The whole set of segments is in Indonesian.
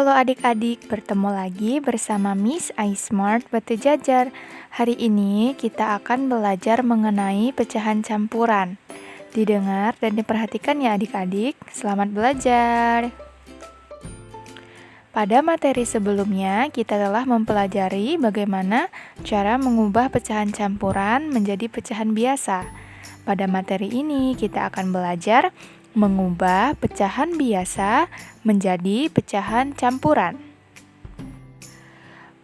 Halo adik-adik, bertemu lagi bersama Miss iSmart Batu Jajar. Hari ini kita akan belajar mengenai pecahan campuran. Didengar dan diperhatikan ya adik-adik. Selamat belajar. Pada materi sebelumnya, kita telah mempelajari bagaimana cara mengubah pecahan campuran menjadi pecahan biasa. Pada materi ini, kita akan belajar mengubah pecahan biasa menjadi pecahan campuran.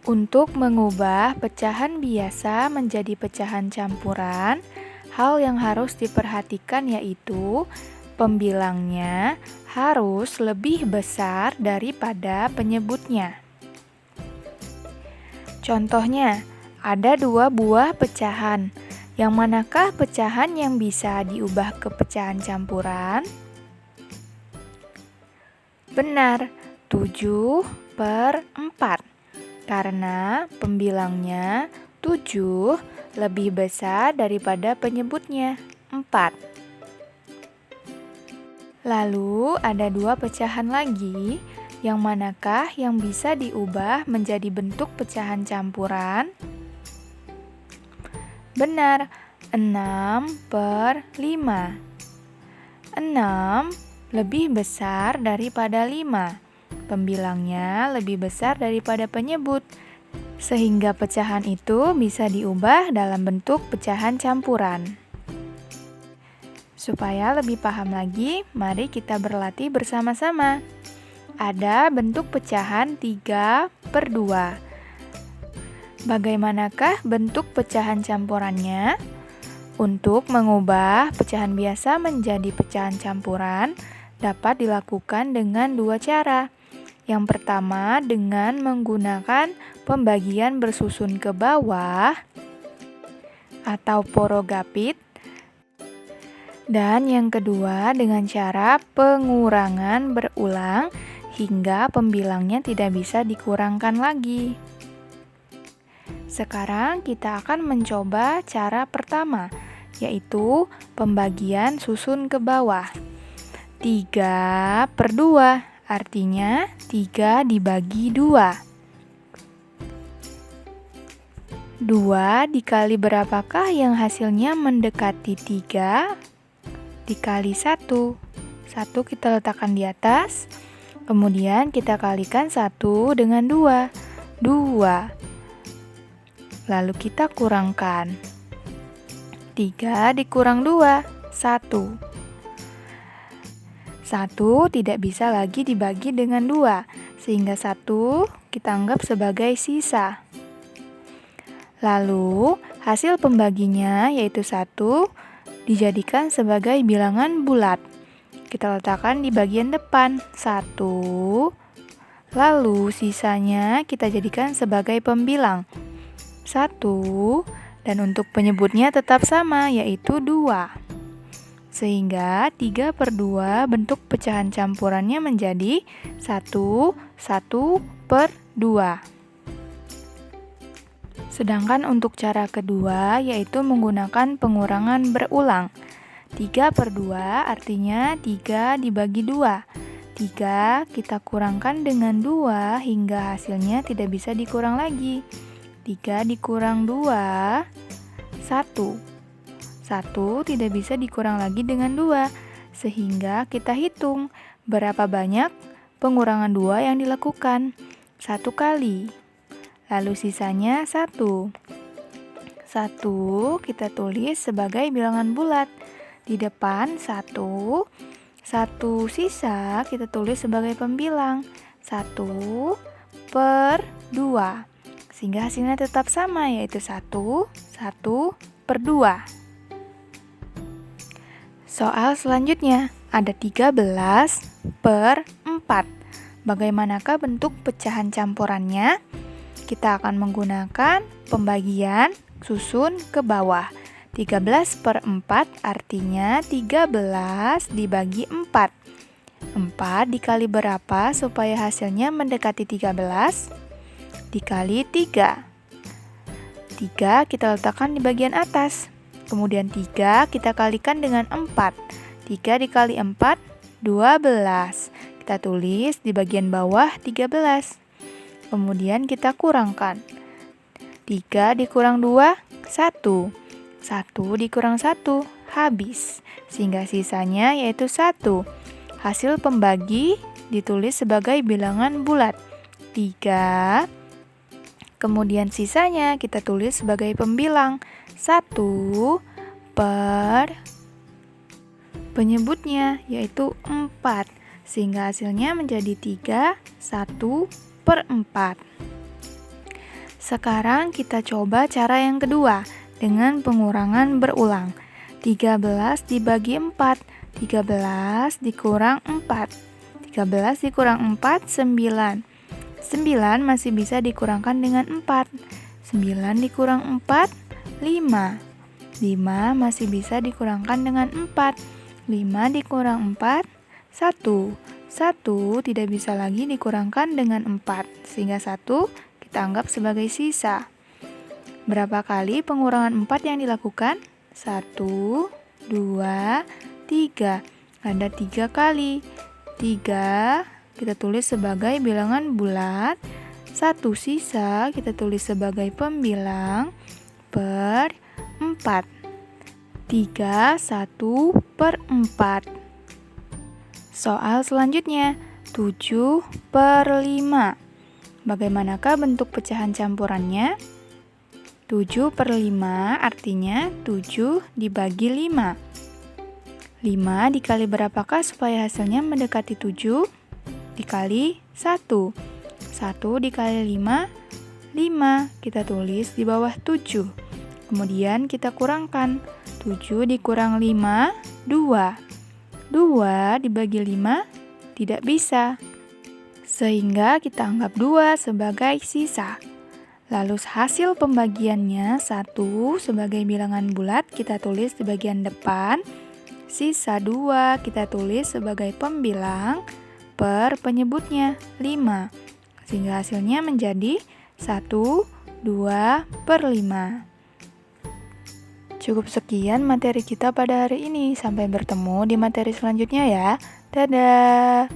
Untuk mengubah pecahan biasa menjadi pecahan campuran, hal yang harus diperhatikan yaitu pembilangnya harus lebih besar daripada penyebutnya. Contohnya, ada 2 buah pecahan. Yang manakah pecahan yang bisa diubah ke pecahan campuran? Benar, 7/4. Karena pembilangnya 7 lebih besar daripada penyebutnya, 4. Lalu ada 2 pecahan lagi, yang manakah yang bisa diubah menjadi bentuk pecahan campuran? Benar, 6/5. 6 lebih besar daripada 5. Pembilangnya lebih besar daripada penyebut, sehingga pecahan itu bisa diubah dalam bentuk pecahan campuran. Supaya lebih paham lagi, mari kita berlatih bersama-sama. Ada bentuk pecahan 3/2. Bagaimanakah bentuk pecahan campurannya? Untuk mengubah pecahan biasa menjadi pecahan campuran dapat dilakukan dengan 2 cara. Yang pertama dengan menggunakan pembagian bersusun ke bawah atau porogapit. Dan yang kedua dengan cara pengurangan berulang hingga pembilangnya tidak bisa dikurangkan lagi. Sekarang kita akan mencoba cara pertama, yaitu pembagian susun ke bawah. 3/2, artinya 3 dibagi 2. 2 dikali berapakah yang hasilnya mendekati 3? Dikali 1. 1 kita letakkan di atas, kemudian kita kalikan 1 dengan 2. 2. Lalu kita kurangkan. 3 dikurang 2, 1. 1 tidak bisa lagi dibagi dengan 2, sehingga 1 kita anggap sebagai sisa. Lalu, hasil pembaginya yaitu 1 dijadikan sebagai bilangan bulat. Kita letakkan di bagian depan, 1. Lalu, sisanya kita jadikan sebagai pembilang. 1, dan untuk penyebutnya tetap sama, yaitu 2. Sehingga 3/2 bentuk pecahan campurannya menjadi 1/2. Sedangkan untuk cara kedua, yaitu menggunakan pengurangan berulang. 3/2 artinya 3 dibagi 2. 3 kita kurangkan dengan 2 hingga hasilnya tidak bisa dikurang lagi. 3 dikurang 2, 1. 1 tidak bisa dikurang lagi dengan 2, sehingga kita hitung berapa banyak pengurangan 2 yang dilakukan. 1 kali. Lalu sisanya 1. 1 kita tulis sebagai bilangan bulat. Di depan 1. 1 sisa kita tulis sebagai pembilang. 1/2. Sehingga hasilnya tetap sama, yaitu 1/2. Soal selanjutnya, ada 13/4. Bagaimanakah bentuk pecahan campurannya? Kita akan menggunakan pembagian susun ke bawah. 13/4 artinya 13 dibagi 4. 4 dikali berapa supaya hasilnya mendekati 13? Dikali 3. 3 kita letakkan di bagian atas. Kemudian 3 kita kalikan dengan 4. 3 dikali 4, 12. kita tulis di bagian bawah 13. Kemudian kita kurangkan. 3 dikurang 2, 1. 1 dikurang 1, habis. Sehingga sisanya yaitu 1. Hasil pembagi ditulis sebagai bilangan bulat. 3. Kemudian sisanya kita tulis sebagai pembilang. 1 per penyebutnya yaitu 4. Sehingga hasilnya menjadi 3, 1 per 4. Sekarang kita coba cara yang kedua dengan pengurangan berulang. 13 dibagi 4, 13 dikurang 4. 13 dikurang 4, 9. 9 masih bisa dikurangkan dengan 4. 9 dikurang 4, 5. 5 masih bisa dikurangkan dengan 4. 5 dikurang 4, 1. 1 tidak bisa lagi dikurangkan dengan 4, sehingga 1 kita anggap sebagai sisa. Berapa kali pengurangan 4 yang dilakukan? 1, 2, 3. Ada 3 kali. 3 kita tulis sebagai bilangan bulat. 1 sisa kita tulis sebagai pembilang per 4. 3, 1 per 4. Soal selanjutnya, 7 per 5. Bagaimanakah bentuk pecahan campurannya? 7 per 5 artinya 7 dibagi 5. 5 dikali berapakah supaya hasilnya mendekati 7? Dikali 1. 1 dikali 5, 5. Kita tulis di bawah 7. Kemudian kita kurangkan. 7 dikurang 5, 2. 2 dibagi 5 tidak bisa. Sehingga kita anggap 2 sebagai sisa. Lalu hasil pembagiannya 1 sebagai bilangan bulat kita tulis di bagian depan. Sisa 2 kita tulis sebagai pembilang per penyebutnya 5. Sehingga hasilnya menjadi 1, 2 per 5. Cukup sekian materi kita pada hari ini. Sampai bertemu di materi selanjutnya ya. Dadah!